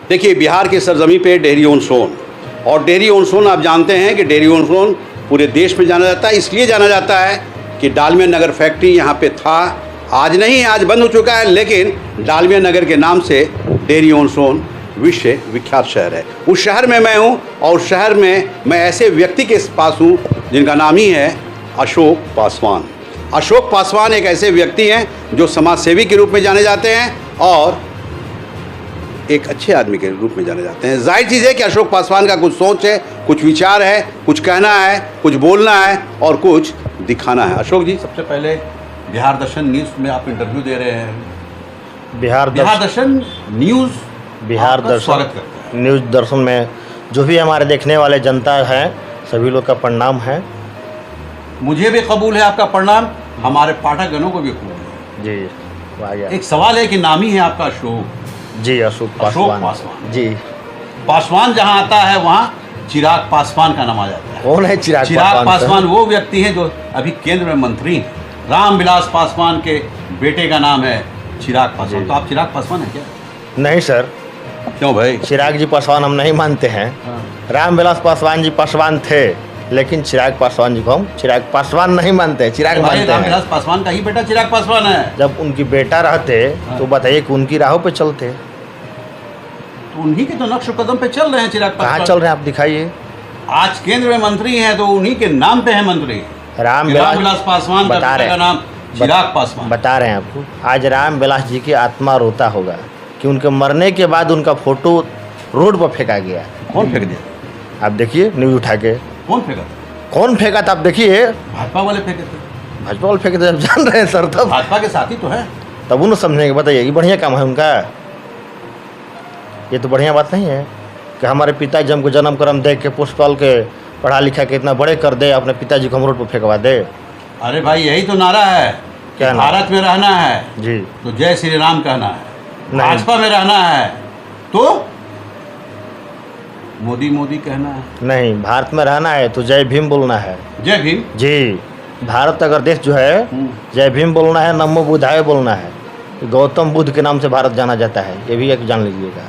देखिए, बिहार की सरजमी पे डेहरी ऑन सोन, और डेहरी ऑन सोन आप जानते हैं कि डेहरी ऑन सोन पूरे देश में जाना जाता है। इसलिए जाना जाता है कि डालमिया नगर फैक्ट्री यहाँ पे था, आज नहीं, आज बंद हो चुका है, लेकिन डालमिया नगर के नाम से डेहरी ऑन सोन विश्व विख्यात शहर है। उस शहर में मैं हूँ, और उस शहर में मैं ऐसे व्यक्ति के पास हूँ जिनका नाम ही है अशोक पासवान। अशोक पासवान एक ऐसे व्यक्ति हैं जो समाज सेवी के रूप में जाने जाते हैं और एक अच्छे आदमी के रूप में जाने जाते हैं। जाहिर चीज़ है कि अशोक पासवान का कुछ सोच है, कुछ विचार है, कुछ कहना है, कुछ बोलना है और कुछ दिखाना है। अशोक जी, सबसे पहले बिहार दर्शन न्यूज़ में आप इंटरव्यू दे रहे हैं। बिहार दर्शन न्यूज़, बिहार दर्शन स्वागत करता है। न्यूज़ दर्शन में जो भी हमारे देखने वाले जनता हैं, सभी लोग का प्रणाम है। मुझे भी कबूल है आपका प्रणाम, हमारे पाठकगणों को भी कबूल है जी। आ गया। एक सवाल है कि नाम ही है आपका अशोक। जी, अशोक पासवान। जी। पासवान जहाँ आता है वहाँ चिराग पासवान का नाम आ जाता है। कौन है चिराग पासवान? वो व्यक्ति हैं जो अभी केंद्र में मंत्री हैं। रामविलास पासवान के बेटे का नाम है चिराग पासवान। तो आप चिराग पासवान हैं क्या? नहीं सर। क्यों भाई? चिराग जी पासवान हम नहीं मानते हैं। रामविलास पासवान जी पासवान थे, लेकिन चिराग पासवान जी को हम चिराग पासवान नहीं मानते हैं, चिराग मानते हैं। रामविलास पासवान का ही बेटा चिराग पासवान है। जब उनकी बेटा रहते तो बताइए कि उनकी राहों पे चलते। तो उन्हीं के तो नक्श कदम पे चल रहे हैं चिराग पासवान। कहाँ चल रहे हैं आप दिखाइए। आज केंद्र में मंत्री हैं तो उन्हीं के नाम पे है मंत्री। रामविलास पासवान का बेटे का नाम चिराग पासवान। बता रहे हैं आपको, आज रामविलास जी की आत्मा रोता होगा कि उनके मरने के बाद उनका फोटो रोड पर फेंका गया। कौन फेंक दिया? आप देखिए न्यूज उठा के। कौन फेंका? कौन फेंका था आप देखिए। भाजपा वाले फेंके थे। भाजपा वाले फेंके थे, आप जान रहे हैं सर। तब भाजपा के साथी तो है, तब उन्हें समझेंगे। बताइए, ये बढ़िया काम है उनका? ये तो बढ़िया बात नहीं है कि हमारे पिताजी हमको जन्म करम दे के पुष्पाल के पढ़ा लिखा के इतना बड़े कर दे, अपने पिताजी को हम रोड पर फेंकवा दे। अरे भाई, यही तो नारा है। क्या भारत में रहना है जी तो जय श्री राम कहना है, भाजपा में रहना है तो मोदी मोदी कहना है। नहीं, भारत में रहना है तो जय भीम बोलना है। जय भीम जी। भारत अगर देश जो है, जय भीम बोलना है, नमो बुद्धाय बोलना है। गौतम बुद्ध के नाम से भारत जाना जाता है, ये भी एक जान लीजिएगा।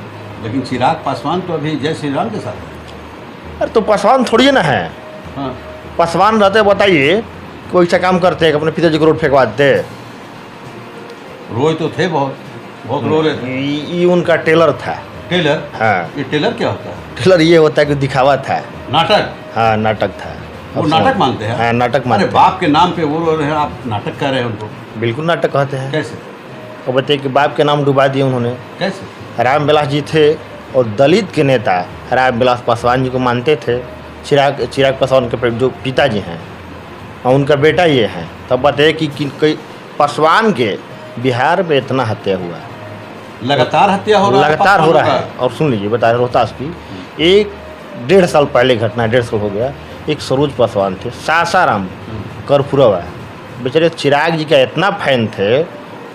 लेकिन चिराग पासवान तो अभी जय श्री राम के साथ है। अरे तो पासवान थोड़ी ना है। हाँ। पासवान रहते, बताइए कोई सा काम करते हैं कि अपने पिताजी को रोड फेंकवा देते। रोए तो थे, बहुत बहुत रो रहे थे। ये उनका टेलर था। टेलर? हाँ। ये टेलर क्या होता है? टेलर ये होता है कि दिखावा था। नाटक? हाँ, नाटक था। वो नाटक मानते हैं? हाँ, नाटक मानते हैं। बाप के नाम पे वो रो रहे हैं, आप नाटक कह रहे हैं उनको? बिल्कुल नाटक कहते हैं। कैसे? और बताइए कि बाप के नाम डुबा दिए उन्होंने। कैसे? रामविलास जी थे और दलित के नेता रामविलास पासवान जी को मानते थे। चिराग पासवान के जो पिताजी हैं और उनका बेटा ये है। तब बताइए कि पासवान के बिहार में इतना हत्या हुआ है, लगातार हत्या हो रहा है, लगातार हो रहा है। और सुन लीजिए, बता रहे रोहतास की 1-1.5 साल पहले घटना, 1.5 साल हो गया। एक सरोज पासवान थे, सासाराम कर्पूरवा, बेचारे चिराग जी का इतना फैन थे,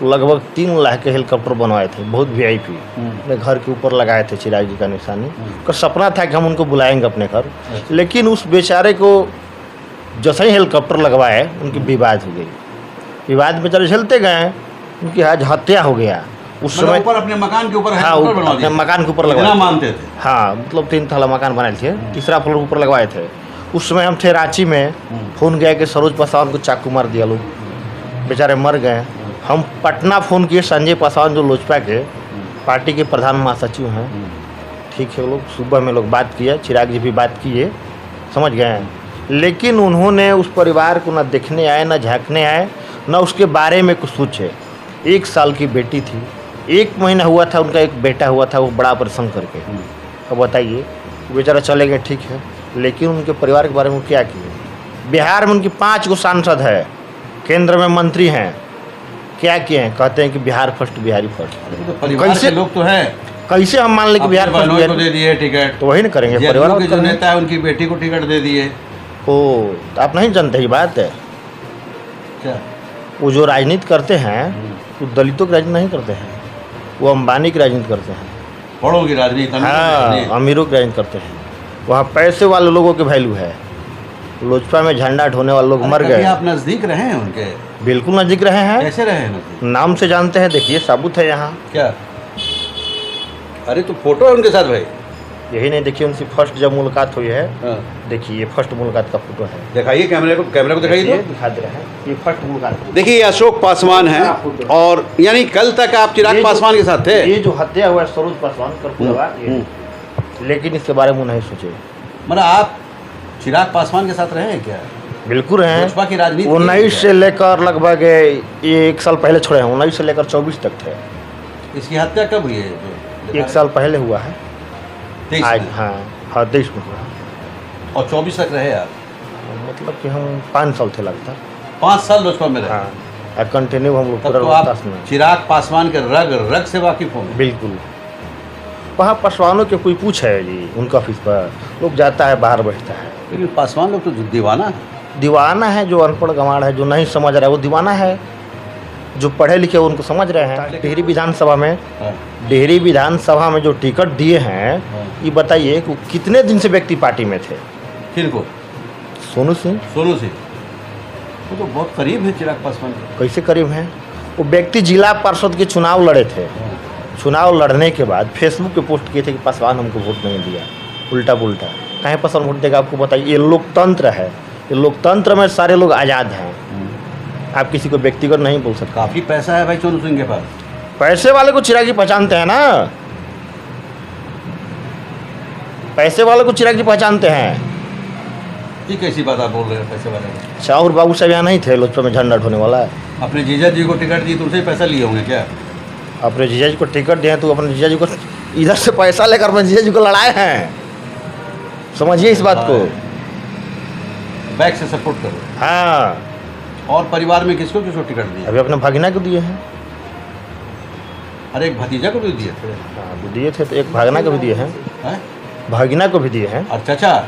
लगभग 3 लाख के हेलीकॉप्टर बनवाए थे, बहुत VIP। अपने घर के ऊपर लगाए थे चिराग जी का निशानी। उनका सपना था कि हम उनको बुलाएंगे अपने घर, लेकिन उस बेचारे को जैसे ही हेलीकॉप्टर लगवाए, उनकी विवाद हो गई। विवाद बेचारे झेलते गए, उनकी आज हत्या हो गया। उस समय ऊपर अपने मकान के ऊपर, हाँ, अपने मकान के ऊपर लगवाए, मानते थे। हाँ, मतलब 3 तला मकान बनाए थे, तीसरा फ्लोर ऊपर लगवाए थे। उस समय हम थे रांची में, फोन गया कि सरोज पासवान को चाकू मार दिया, लोग बेचारे मर गए। हम पटना फ़ोन किए, संजय पासवान जो लोजपा के पार्टी के प्रधान महासचिव हैं, ठीक है, लोग सुबह में लोग बात किए, चिराग जी भी बात किए, समझ गए। लेकिन उन्होंने उस परिवार को न देखने आए, न झांकने आए, न उसके बारे में कुछ सोचे। 1 साल की बेटी थी, 1 महीना हुआ था उनका एक बेटा हुआ था, वो बड़ा ऑपरेशन करके। अब बताइए, बेचारा चले गए, ठीक है, लेकिन उनके परिवार के बारे में क्या किए? बिहार में उनकी 5 गो सांसद है, केंद्र में मंत्री हैं, क्या किए हैं? कहते हैं कि बिहार फर्स्ट, बिहारी फर्स्ट। तो परिवार के लोग तो हैं, कैसे हम मान लें कि बिहार फर्स्ट? को दे दिए टिकट, तो वही ना करेंगे। परिवार के जो नेता है उनकी बेटी को टिकट दे दिए। ओ, तो आप नहीं जानते ये बात है क्या? वो जो राजनीति करते हैं वो दलितों की राजनीति नहीं करते हैं, वो अंबानी की राजनीति करते हैं, बड़ों की राजनीति। हाँ, अमीरों की राजनीति करते हैं। वहाँ पैसे वाले लोगों की वैल्यू है। लोजपा में झंडा ढोने वाले लोग मर गए। आप नज़दीक रहे हैं उनके? बिल्कुल नज़दीक रहे हैं। कैसे रहे हैं? नाम से जानते हैं, देखिए सबूत है यहाँ। क्या? अरे तो फोटो है उनके साथ भाई। यही नहीं, देखिए उनसे फर्स्ट जब मुलाकात हुई है, हाँ। देखिए ये फर्स्ट मुलाकात का फोटो है। दिखाइए कैमरे को दिखाइए ये तो। दिखा दे रहे हैं, ये फर्स्ट मुलाकात हुई। देखिए ये अशोक पासवान है और यानी कल तक आप चिराग पासवान के साथ थे। ये जो हत्या हुआ है सरोज पासवान कर्पूरवा, लेकिन इसके बारे में नहीं सोचे। मतलब आप चिराग पासवान के साथ रहे हैं क्या? बिल्कुल हैं। भाजपा की राजनीति 19 से लेकर लगभग ये 1 साल पहले छोड़े हैं, 19 से लेकर 24 तक थे। इसकी हत्या कब हुई है? 1 साल पहले हुआ है। 23 आज में। हाँ 23 में हुआ। और 24 तक रहे आप? मतलब कि हम 5 साल थे लगता। 5 साल लोजपा में रहे। हाँ, कंटिन्यू हम लोग तब पूरा तो आप रोहतास में। चिराग पासवान के रग से वाकिफ होंगे। बिल्कुल। वहाँ पासवानों के कोई पूछ है जी उनका ऑफिस पर, लोग जाता है बाहर बैठता है। लेकिन पासवान लोग तो दीवाना है। दीवाना है, जो अनपढ़ गंवार है, जो नहीं समझ रहा है वो दीवाना है। जो पढ़े लिखे उनको समझ रहे हैं। टिहरी विधानसभा में, हाँ। डेहरी विधानसभा में जो टिकट दिए हैं, हाँ। ये बताइए कि कितने दिन से व्यक्ति पार्टी में थे? किनको? सोनू सिंह। सोनू सिंह वो तो बहुत करीब है चिराग पासवान के। कैसे करीब हैं? वो व्यक्ति जिला पार्षद के चुनाव लड़े थे। चुनाव लड़ने के बाद फेसबुक पे पोस्ट किए थे कि पासवान हमको वोट नहीं दिया। उल्टा पुल्टा कहीं पासवान वोट देगा आपको बताइए? ये लोकतंत्र है, ये लोकतंत्र में सारे लोग आज़ाद हैं। आप किसी को व्यक्तिगत नहीं बोल सकते। काफ़ी पैसा है भाई सोनू सिंह के पास। पैसे वाले को चिराग जी पहचानते हैं ना, पैसे वाले को चिराग जी पहचानते हैं। ये कैसी बात आप बोल रहे हैं पैसे वाले को? शाहूर बाबू साहब यहाँ नहीं थे लोजपा में झंडा ढोने वाला है? अपने जीजा जी को टिकट दी तो उनसे ही पैसा लिए होंगे क्या? अपने जीजा जी को टिकट दिए तो अपने जीजा जी को इधर से पैसा लेकर अपने जीजा जी को लड़ाए हैं। समझिए इस बात को। बैक से सपोर्ट करो। हाँ, और परिवार में किसको किसको टिकट दिया? अभी अपने भागिना को दिए हैं। अरे एक भतीजा को भी दिए थे। हाँ, वो दिए थे तो एक भागना को भी दिए हैं, हैं? भागिना को भी दिए हैं। और चाचा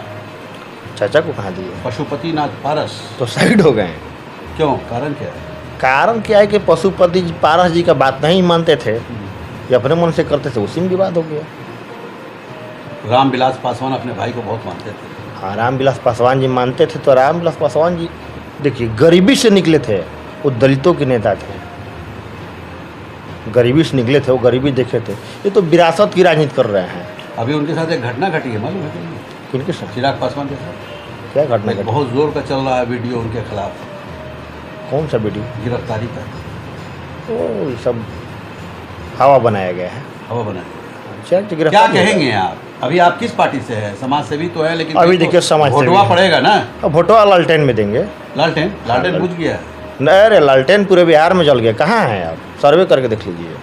चाचा को कहाँ दिए? पशुपतिनाथ पारस तो साइड हो गए। क्यों? कारण क्या है? कारण क्या है कि पशुपति पारस जी का बात नहीं मानते थे, ये अपने मन से करते थे, उसी में विवाद हो गया। रामविलास पासवान अपने भाई को बहुत मानते थे। हाँ, रामविलास पासवान जी मानते थे। तो रामविलास पासवान जी देखिए गरीबी से निकले थे, वो दलितों के नेता थे। गरीबी से निकले थे, वो गरीबी देखे थे। ये तो विरासत की राजनीति कर रहे हैं। अभी उनके साथ एक घटना घटी है, मालूम है कि नहीं? किनके साथ? चिराग पासवान के साथ क्या घटना एक घटी? बहुत जोर का चल रहा है वीडियो उनके खिलाफ, कौन सा वीडियो? गिरफ्तारी का। तो ये सब हवा बनाया गया है। हवा बनाए। क्या क्या कहेंगे आप? अभी आप किस पार्टी से हैं? समाज सेवी तो है, लेकिन अभी देखिए समाज सेवी वोटवा है। पड़ेगा ना। अब वोटवा लालटेन में देंगे। लालटेन बुझ गया है। नहीं, अरे लालटेन पूरे बिहार में जल गया। कहाँ है आप? सर्वे करके देख लीजिए।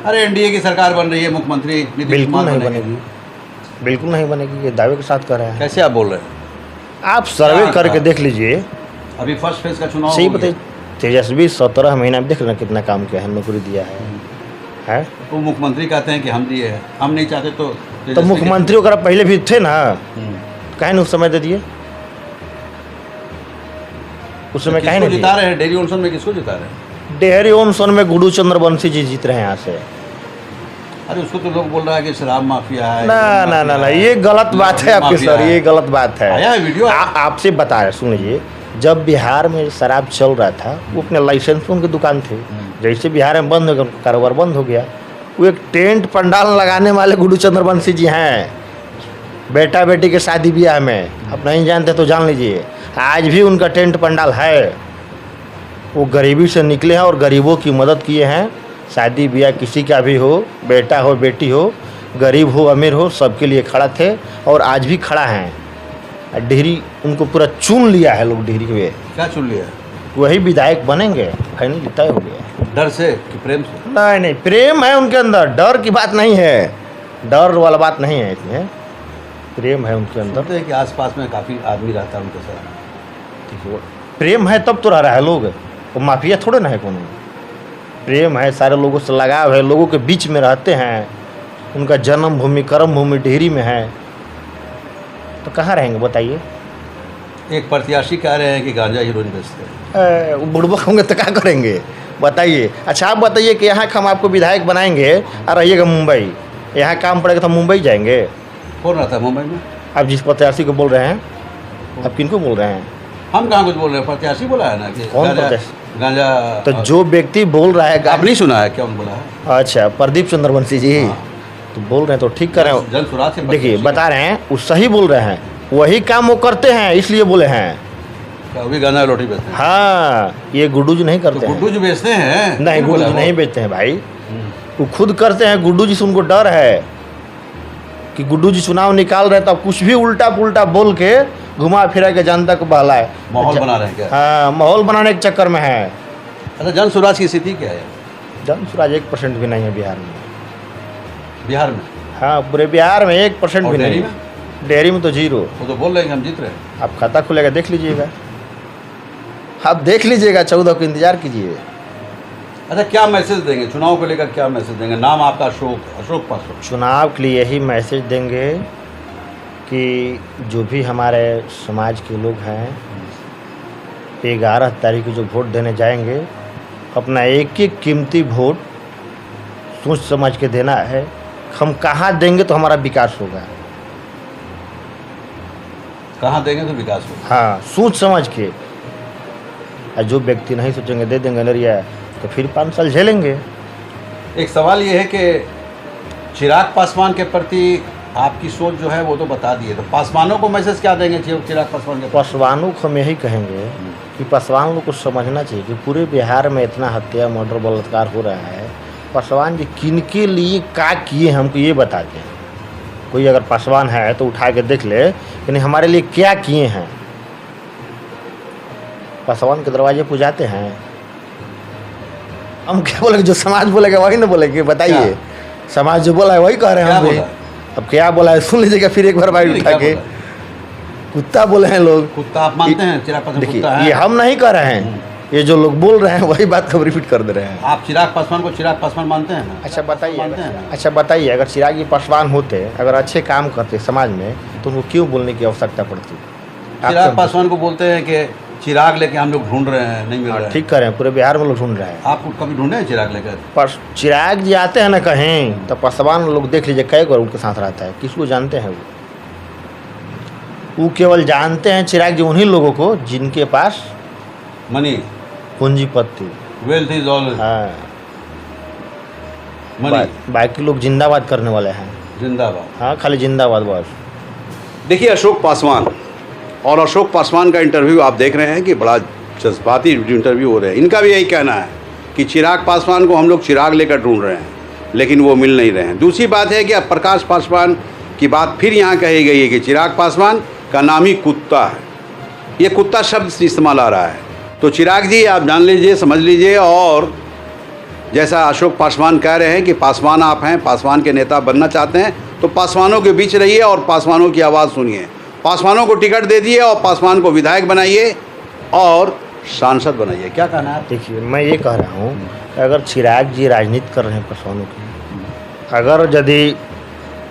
अरे एनडीए की सरकार बन रही है, मुख्यमंत्री नीतीश बिल्कुल कुमार नहीं बनेंगे। बनेगी, बिल्कुल नहीं बनेगी, ये दावे के साथ कर रहे हैं। कैसे आप बोल रहे हैं? आप सर्वे क्या करके कहा? देख लीजिए। अभी फर्स्ट फेज का चुनाव सही हो गया। बताइए, तेजस्वी 17 महीना में देख रहे हैं कितना काम किया है, नौकरी दिया है? वो मुख्यमंत्री कहते हैं कि हम दिए हैं, हम नहीं चाहते तो तो मुख्यमंत्री वगैरह पहले भी थे ना, काहे नहीं उस समय दे दिए? उस समय काहे नहीं जिता दिए? रहे हैं? डेरी ओनसन में किसको जिता रहे हैं? डेहरी ओन सोन में गुडू चंद्रवंशी जी जीत रहे हैं यहाँ से। अरे उसको तो लोग बोल रहा है कि शराब माफिया है। ना ना ना ना, ये गलत बात है आपकी सर, ये गलत बात है। आया है वीडियो। आपसे बता रहे, सुन लीजिए। जब बिहार में शराब चल रहा था, वो अपने लाइसेंस पे उनकी दुकान थी। जैसे बिहार में बंद हो गया, उनका कारोबार बंद हो गया। वो एक टेंट पंडाल लगाने वाले गुडू चंद्रवंशी जी हैं, बेटा बेटी के शादी ब्याह में। आप नहीं जानते तो जान लीजिए, आज भी उनका टेंट पंडाल है। वो गरीबी से निकले हैं और गरीबों की मदद किए हैं। शादी ब्याह किसी का भी हो, बेटा हो बेटी हो, गरीब हो अमीर हो, सबके लिए खड़ा थे और आज भी खड़ा हैं। डिहरी उनको पूरा चुन लिया है लोग। डिहरी में क्या चुन लिया? वही विधायक बनेंगे, फाइनल तय हो गया। डर से कि प्रेम से? नहीं नहीं, प्रेम है उनके अंदर, डर की बात नहीं है, डर वाला बात नहीं है इसमें, प्रेम है उनके अंदर। सुनते हैं कि आसपास में काफ़ी आदमी रहता है उनके साथ। प्रेम है तब तो रह रहा है लोग, वो माफिया थोड़े ना है कोनो। प्रेम है, सारे लोगों से लगाव है, लोगों के बीच में रहते हैं। उनका जन्म भूमि कर्म भूमि डिहरी में है, तो कहाँ रहेंगे बताइए? एक प्रत्याशी कह रहे हैं कि गांजा हीरोइन बेचते हैं। वो बुड़बक होंगे तो क्या करेंगे बताइए? अच्छा आप बताइए कि यहाँ हम आपको विधायक बनाएंगे और रहिएगा मुंबई, यहाँ काम पड़ेगा तो मुंबई जाएंगे? कौन रहता है मुंबई में? आप जिस प्रत्याशी को बोल रहे हैं, आप किनको बोल रहे हैं? हम कहाँ कुछ बोल रहे हैं, प्रत्याशी बोला है ना कि कौन गांजा प्रत्याशी? गांजा। तो जो व्यक्ति बोल रहा है, आप नहीं सुना है क्या उन्होंने बोला है? अच्छा प्रदीप चंद्रवंशी जी, हाँ। तो बोल रहे हैं तो ठीक कर रहे हैं। जन सुराज से देखिए बता रहे हैं वो सही बोल रहे हैं, वही काम वो करते हैं इसलिए बोले हैं। अभी गन्ना रोटी बेचते हैं। हाँ, ये गुड्डू जी नहीं करते तो हैं। गुड्डू जी बेचते हैं? नहीं, गुड्डू जी नहीं बेचते हैं भाई, वो खुद करते हैं। गुड्डू जी से उनको डर है कि गुड्डू जी चुनाव निकाल रहे हैं तब कुछ भी उल्टा पुल्टा बोल के घुमा फिरा के जनता को बहलाए। माहौल बना रहे हैं क्या? हाँ, माहौल बनाने के चक्कर में है। अच्छा, जन सुराज की स्थिति क्या है जन स्वराज 1% भी नहीं है बिहार में। बिहार में? हाँ, पूरे बिहार में 1% और भी नहीं डेयरी है। डेयरी में तो 0। वो तो बोल रहे हैं कि हम जीत रहे हैं। आप खाता खुलेगा देख लीजिएगा, आप देख लीजिएगा, 14 को इंतजार कीजिए। अच्छा, क्या मैसेज देंगे चुनाव को लेकर? क्या मैसेज देंगे? नाम आपका अशोक पासवान। चुनाव के लिए यही मैसेज देंगे कि जो भी हमारे समाज के लोग हैं 11 तारीख को जो वोट देने जाएंगे, अपना एक एक कीमती वोट सोच समझ के देना है। हम कहाँ देंगे तो हमारा विकास होगा। कहाँ देंगे तो विकास होगा? हाँ, सोच समझ के। और जो व्यक्ति नहीं सोचेंगे दे देंगे नरिया तो फिर 5 साल झेलेंगे। एक सवाल ये है कि चिराग पासवान के प्रति आपकी सोच जो है वो तो बता दिए, तो पासवानों को मैसेज क्या देंगे चिराग पासवान के? पासवानों को हम यही कहेंगे कि पासवान लोग को समझना चाहिए कि पूरे बिहार में इतना हत्या मर्डर बलात्कार हो रहा है, पासवान जी किनके लिए क्या किए हमको ये बता दें। कोई अगर पासवान है तो उठा के देख ले कि नहीं हमारे लिए क्या किए हैं। पासवान के दरवाजे पर जाते हैं, हम क्या बोलेंगे? जो समाज बोलेगा वही ना बोलेंगे, बताइए। समाज जो बोला है वही कह रहे हैं हम भी। अब क्या बोला है सुन लीजिएगा फिर एक बार बाइट उठा के। कुत्ता बोले हैं लोग। कुत्ता आप मानते हैं? चिराग पासवान देखिए, कुत्ता है? ये हम नहीं कह रहे हैं, ये जो लोग बोल रहे हैं वही बात को रिपीट कर दे रहे हैं। आप चिराग पासवान को चिराग पासवान मानते हैं ना? अच्छा बताइए, मानते हैं ना? अच्छा बताइए, अगर चिराग जी पासवान होते, अगर अच्छे काम करते समाज में, तो उनको क्यों बोलने की आवश्यकता पड़ती? चिराग पासवान को बोलते हैं कि चिराग लेके हम लोग ढूंढ रहे हैं, नहीं मिल रहा है। ठीक कर रहे हैं, पूरे बिहार में लोग ढूंढ रहे हैं। आप कभी ढूंढे हैं चिराग लेकर? पर चिराग जी आते हैं ना कहीं तो पासवान लोग देख लीजिए कई बार उनके साथ रहता है। किसको जानते हैं वो केवल जानते हैं चिराग जी उन्हीं लोगों को जिनके पास मनी, पूंजीपति, वेल्थ इज ऑल हाँ, मनी। बाकी लोग जिंदाबाद करने वाले हैं। जिंदाबाद। हाँ, खाली जिंदाबाद बस। देखिए, अशोक पासवान और अशोक पासवान का इंटरव्यू आप देख रहे हैं कि बड़ा जज्बाती इंटरव्यू हो रहे हैं। इनका भी यही कहना है कि चिराग पासवान को हम लोग चिराग लेकर ढूंढ रहे हैं, लेकिन वो मिल नहीं रहे हैं। दूसरी बात है कि अब प्रकाश पासवान की बात फिर यहाँ कही गई है कि चिराग पासवान का नाम ही कुत्ता है। ये कुत्ता शब्द इस्तेमाल आ रहा है। तो चिराग जी आप जान लीजिए, समझ लीजिए, और जैसा अशोक पासवान कह रहे हैं कि पासवान आप हैं, पासवान के नेता बनना चाहते हैं तो पासवानों के बीच रहिए और पासवानों की आवाज़ सुनिए। पासवानों को टिकट दे दिए और पासवान को विधायक बनाइए और सांसद बनाइए। क्या कहना है? देखिए, मैं ये कह रहा हूँ अगर चिराग जी राजनीति कर रहे हैं पासवानों की, अगर यदि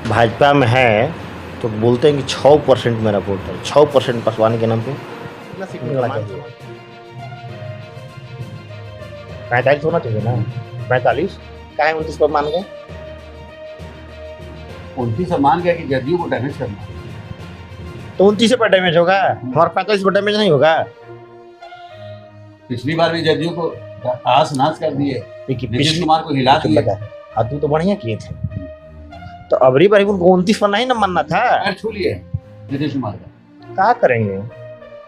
भाजपा में है तो बोलते हैं कि 6% मेरा वोट है, 6% पासवान के नाम पे। कितना सीट मिलना चाहिए? 45 होना चाहिए ना? 45 क्या है? 29 पर मान गए। 29 मान गया कि जदयू को डैमेज करना, तो 29 पर डैमेज होगा, हमारा 45 पर डैमेज नहीं होगा। पिछली बार भी जदयू को आस नाश कर दिए, देखिए, नीतीश कुमार को हिला दिए। हाथू तो बढ़िया किए थे, तो अबरी बार उनको 29 पर नहीं ना मानना था। पैर छू लिए नीतीश कुमार का। क्या करेंगे?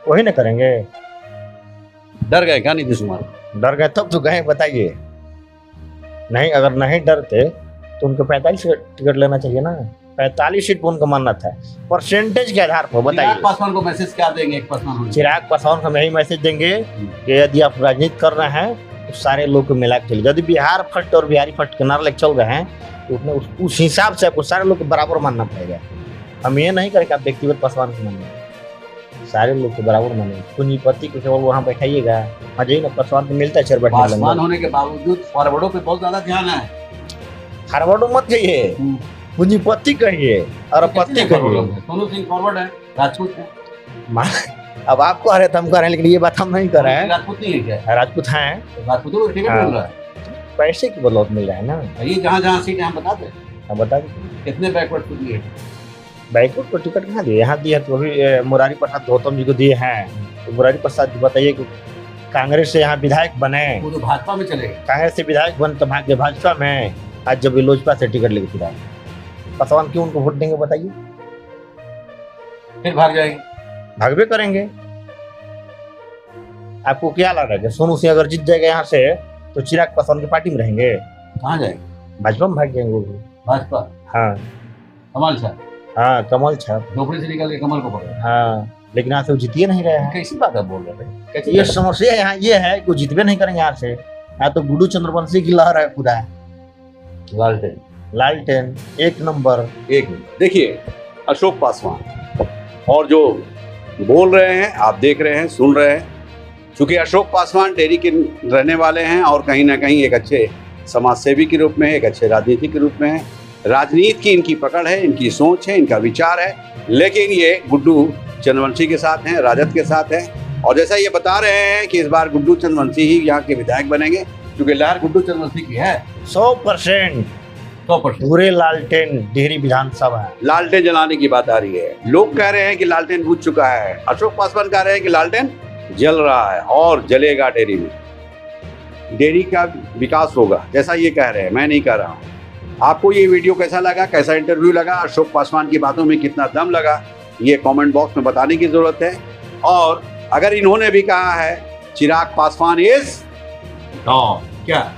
वही ना करेंगे। डर गए क्या नीतीश कुमार? डर गए तब तो गए, बताइए। नहीं, अगर नहीं डरते तो उनको 45 टिकट लेना चाहिए ना। 45 सीट पर उनको मानना था, परसेंटेज के आधार पर। बताइए, चिराग पासवान को मैसेज क्या देंगे? एक पासवान चिराग पासवान को हम यही मैसेज देंगे कि यदि आप राजनीति कर रहे हैं तो सारे लोग को मिला के चलिए। यदि बिहार फर्स्ट और बिहारी फर्स्ट के नारे लेके चल रहे हैं तो उसमें उस हिसाब से आपको सारे लोग को बराबर मानना पड़ेगा। हम ये नहीं करें कि आप व्यक्तिगत पासवान को मानिए, सारे लोग को बराबर मानिए। पूंजीपति को केवल वहाँ बैठाइएगा, मजा ही ना पासवान को मिलता है चेयर बैठने। पासवान होने के बावजूद फॉरवर्डों पे बहुत ज्यादा ध्यान है। फॉरवर्डो मत कहिए, पूंजीपति कहिए और पति कहिए। सोनू सिंह फॉरवर्ड है, राजपूत है। अब आप कह रहे थे, हम कह रहे हैं, लेकिन ये बात हम नहीं कर रहे हैं। राजपूत नहीं है क्या? राजपूत हैं, राजपूतों को टिकट मिल रहा है, पैसे की बदौलत मिल रहा है ना। ये जहाँ जहाँ सीट है हम बता दें। हम बता दीजिए कितने बैकवर्ड को दिए? बैकवर्ड को टिकट कहाँ दिए? यहाँ दिए तो अभी मुरारी प्रसाद गौतम जी को दिए हैं। तो मुरारी प्रसाद जी बताइए कि कांग्रेस से यहाँ विधायक बने, वो तो भाजपा में चले गए। कांग्रेस से विधायक बने तो भाग्य भाजपा में, आज जब लोजपा से टिकट लेके फिरा। पासवान क्यों उनको वोट देंगे बताइए? फिर भाग जाएंगे। भागवे करेंगे। आपको क्या लग रहा है कि सोनू सिंह अगर जीत जाएगा यहाँ से तो चिराग पासवान की पार्टी में रहेंगे? कहाँ जाएंगे? भाजपा में भाग जाएंगे वो भी। भाजपा? हाँ कमल छाप? हाँ, कमल छाप। झोपड़ी से निकल के कमल को पकड़े। हाँ, लेकिन यहाँ से वो जीतिए नहीं रहे हैं। कैसी बात आप बोल रहे हैं? कैसी ये बात? समस्या यहाँ ये है कि वो जीतवे नहीं करेंगे यहाँ से। यहाँ तो गुड्डू चंद्रवंशी की लहर है पूरा। लालटेन लालटेन एक नंबर। एक मिनट देखिए, अशोक पासवान और जो बोल रहे हैं आप देख रहे हैं, सुन रहे हैं। चूंकि अशोक पासवान टेहरी के रहने वाले हैं और कहीं ना कहीं एक अच्छे समाज सेवी के रूप में, एक अच्छे राजनीतिक के रूप में है। राजनीति की इनकी पकड़ है, इनकी सोच है, इनका विचार है। लेकिन ये गुड्डू चंद्रवंशी के साथ हैं, राजद के साथ हैं। और जैसा ये बता रहे हैं कि इस बार गुड्डू चंद्रवंशी ही यहाँ के विधायक बनेंगे, क्योंकि लहर गुड्डू चंद्रवंशी की है 100%। 100%। पूरे लालटेन डेहरी विधानसभा। लालटेन जलाने की बात आ रही है। लोग कह रहे हैं कि लालटेन बुझ चुका है। अशोक पासवान कह रहे हैं कि लालटेन जल रहा है और जलेगा डेयरी में। डेयरी का विकास होगा जैसा ये कह रहे हैं, मैं नहीं कह रहा हूँ। आपको ये वीडियो कैसा लगा, कैसा इंटरव्यू लगा, अशोक पासवान की बातों में कितना दम लगा, ये कमेंट बॉक्स में बताने की जरूरत है। और अगर इन्होंने भी कहा है चिराग पासवान इज टॉप, क्या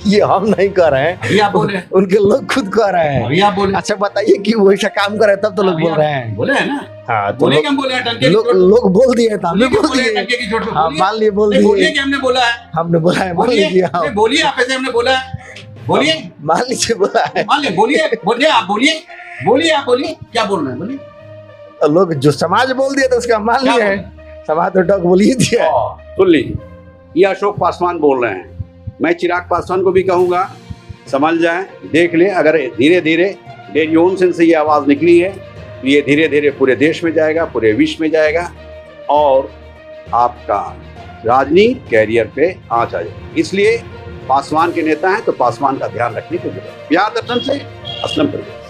ये हम नहीं कर रहे हैं, अभी आप बोले, उनके लोग खुद कह रहे हैं। अभी आप बोले। अच्छा बताइए कि वो ऐसा काम करे तब तो लोग बोल रहे हैं। बोले है ना? हाँ, तो बोले कि हम बोले हैं टंके की लोग चोट? लोग बोल दिए था, हमने बोल बोले दिए। टंके की चोट पे हाँ, बोलिए। मान लिए बोल नहीं, बोलिए दिए। कि हमने बोला है। हमने बोला है, मान बोलिए, लीजिए आप। नहीं, बोलिए आप ऐसे हमने बोला है। बोलिए, मान लीजिए बोला है। मान ले, बोलिए, बोलिए आप बोलिए, बोलिए आप बोलिए, क्या बोल रहे हैं बोलिए। तो लोग जो समाज बोल दिया तो उसका मान क्या लिए है। समाज तो डॉग बोल ही दिया। सुन लीजिए, ये अशोक पासवान बोल रहे हैं। मैं चिराग पासवान को भी कहूंगा समझ जाएं, देख लें। अगर धीरे धीरे डेयरी ओनर से ये आवाज़ निकली है तो ये धीरे धीरे पूरे देश में जाएगा, पूरे विश्व में जाएगा और आपका राजनीति कैरियर पे आँच आ जाएगी। इसलिए पासवान के नेता हैं तो पासवान का ध्यान रखने की जरूरत है। बिहार दर्शन से असलम परवेज।